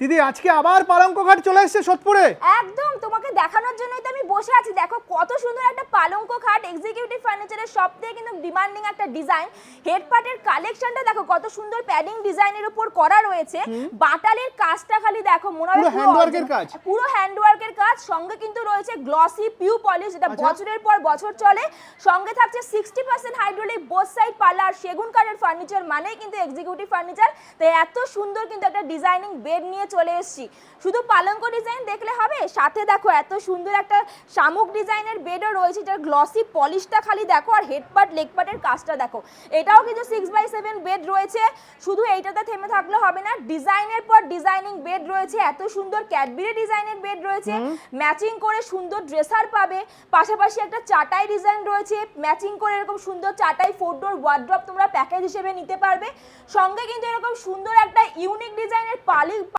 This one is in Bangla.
দিদি আজকে আবার পালঙ্ক খাট চলে এসেছে সোদপুরে। একদম তোমাকে দেখানোর জন্যই তো আমি বসে আছি। দেখো কত সুন্দর একটা পালঙ্ক খাট, এক্সিকিউটিভ ফার্নিচারের সবথেকে কিন্তু ডিমান্ডিং একটা ডিজাইন। হেড পার্টের কালেকশনটা দেখো কত সুন্দর প্যাডিং ডিজাইনের উপর করা রয়েছে। বাটালের কাজটা খালি দেখো, মনে হয় পুরো হ্যান্ডওয়ার্কের কাজ, পুরো হ্যান্ডওয়ার্কের কাজ। সঙ্গে কিন্তু রয়েছে গ্লসি পিউ পলিশ, যেটা বছরের পর বছর চলে। সঙ্গে থাকছে 60% হাইড্রোলিক বোথ সাইড পাল্লা আর সেগুন কাঠের ফার্নিচার, মানেই কিন্তু এক্সিকিউটিভ ফার্নিচার। তাই এত সুন্দর কিন্তু একটা ডিজাইনিং বেড নিয়ে চলে এসেছি। শুধু পালঙ্ক ডিজাইন দেখলে হবে, সাথে দেখো এত সুন্দর একটা শামুক ডিজাইনের বেডও রয়েছে, যার গ্লসি পলিশটা খালি দেখো। আর হেড পার্ট লেগ পার্টের কাজটা দেখো। এটাও কিন্তু 6x7 বেড রয়েছে। শুধু এইটাতে থেমে থাকলে হবে না, ডিজাইনের পর ডিজাইনিং বেড রয়েছে। এত সুন্দর ক্যাডবেরি ডিজাইনের বেড রয়েছে, ম্যাচিং করে সুন্দর ড্রেসার পাবে। পাশাপাশি একটা চাটাই ডিজাইন রয়েছে, ম্যাচিং করে এরকম সুন্দর চাটাই 4 ডোর ওয়ার্ড্রপ তোমরা প্যাকেজ হিসেবে নিতে পারবে। সঙ্গে কিন্তু এরকম সুন্দর একটা ইউনিক ডিজাইনের